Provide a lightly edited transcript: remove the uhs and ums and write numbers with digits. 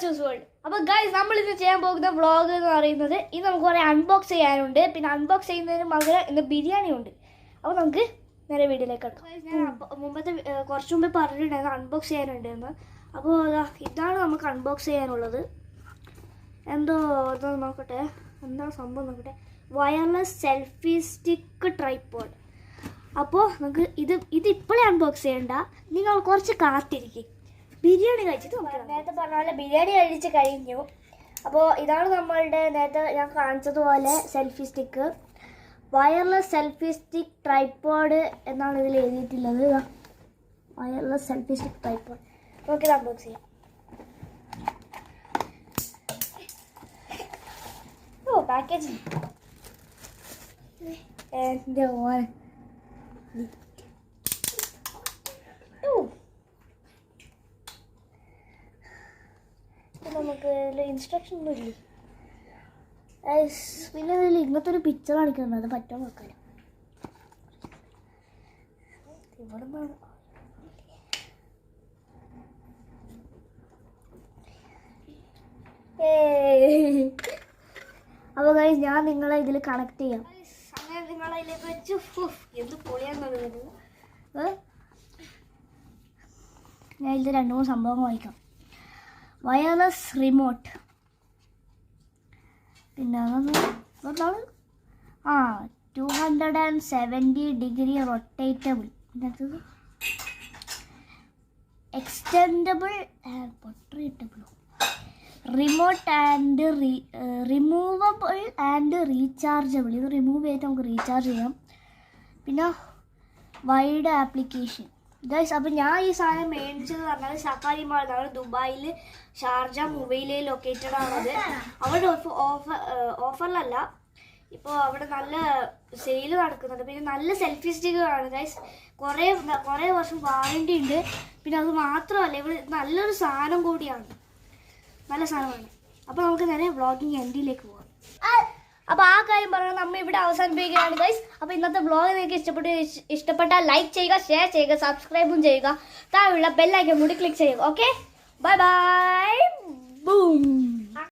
Achus world. അപ്പോൾ guys നമ്മളിന്ന് ചെയ്യാൻ പോകുന്ന വ്ളോഗ് എന്ന് പറയുന്നത് ഇന്ന് നമുക്ക് കുറേ അൺബോക്സ് ചെയ്യാനുണ്ട്. പിന്നെ അൺബോക്സ് ചെയ്യുന്നതിന് പകരം ഇന്ന് ബിരിയാണി ഉണ്ട്. അപ്പോൾ നമുക്ക് നേരെ വീഡിയോയിലേക്ക് എടുക്കാം. ഞാൻ കുറച്ച് മുമ്പ് പറഞ്ഞിട്ടുണ്ടായിരുന്നു അൺബോക്സ് ചെയ്യാനുണ്ട് എന്ന്. അപ്പോൾ ഇതാണ് നമുക്ക് അൺബോക്സ് ചെയ്യാനുള്ളത്. എന്തോ നോക്കട്ടെ, എന്താ സംഭവം നോക്കട്ടെ. Wireless selfie stick tripod. അപ്പോൾ നമുക്ക് ഇതിപ്പോഴേ അൺബോക്സ് ചെയ്യണ്ട, നിങ്ങൾ കുറച്ച് കാത്തിരിക്കും. ബിരിയാണി കഴിച്ചിട്ട് നേരത്തെ പറഞ്ഞ പോലെ ബിരിയാണി കഴിച്ച് കഴിഞ്ഞു. അപ്പോൾ ഇതാണ് നമ്മളുടെ നേരത്തെ ഞാൻ കാണിച്ചതുപോലെ selfie stick. Wireless selfie stick tripod എന്നാണ് ഇതിൽ എഴുതിയിട്ടുള്ളത്. Wireless selfie stick tripod. നമുക്കിത് അൺബോക്സ് ചെയ്യാം. ഓ പാക്കേജ് എൻ്റെ മോൻ. നമുക്ക് ഇൻസ്ട്രക്ഷൻ ഒന്നും ഇല്ല. പിന്നെ അതിൽ ഇങ്ങനത്തെ ഒരു പിക്ചർ കാണിക്കുന്നത്, അത് പറ്റാൻ നോക്കാം. ഇവിടെ അപ്പോൾ ഗൈസ് ഞാൻ നിങ്ങളെ ഇതിൽ കണക്ട് ചെയ്യാം. അങ്ങനെ നിങ്ങളതിലേക്ക് വെച്ച് എന്ത് പൊളിയാന്നുള്ളത്. ഞാൻ ഇതിൽ 2-3 സംഭവങ്ങൾ വായിക്കാം. വയർലെസ് റിമോട്ട്, പിന്നെ അതൊന്നാണ് 270 ഡിഗ്രി റൊട്ടേറ്റബിൾ. പിന്നെ അടുത്തത് എക്സ്റ്റെൻഡബിൾ പൊട്ടറേറ്റബിളോ, remote and removable and rechargeable. ഇത് റിമൂവ് ചെയ്തിട്ട് നമുക്ക് റീചാർജ് ചെയ്യാം. പിന്നെ വൈഡ് ആപ്ലിക്കേഷൻ. ഗൈസ് അപ്പോൾ ഞാൻ ഈ സാധനം മേടിച്ചത് പറഞ്ഞാൽ സഫാരി മാളിലാണ്. ദുബായിൽ ഷാർജ മുംബൈയിൽ ലൊക്കേറ്റഡ് ആണത്. അവിടെ ഓഫറിലല്ല, ഇപ്പോൾ അവിടെ നല്ല സെയിൽ നടക്കുന്നുണ്ട്. പിന്നെ നല്ല സെൽഫി സ്റ്റിക്കുകളാണ് ഗൈസ്. കുറേ വർഷം വാറണ്ടി ഉണ്ട്. പിന്നെ അത് മാത്രമല്ല, ഇവിടെ നല്ലൊരു സാധനം കൂടിയാണ്, നല്ല സാധനമാണ്. അപ്പോൾ നമുക്ക് നേരെ വ്ളോഗിങ് എൻഡിലേക്ക് പോകാം. അപ്പോൾ ആ കാര്യം പറയുന്നത് നമ്മൾ ഇവിടെ അവസാനിപ്പിക്കുകയാണ് ഗൈസ്. അപ്പോൾ ഇന്നത്തെ വ്ളോഗ് നിങ്ങൾക്ക് ഇഷ്ടപ്പെട്ടാൽ ലൈക്ക് ചെയ്യുക, ഷെയർ ചെയ്യുക, സബ്സ്ക്രൈബും ചെയ്യുക. താഴെയുള്ള ബെൽ ഐക്കൺ കൂടി ക്ലിക്ക് ചെയ്യുക. Okay, bye bye, boom.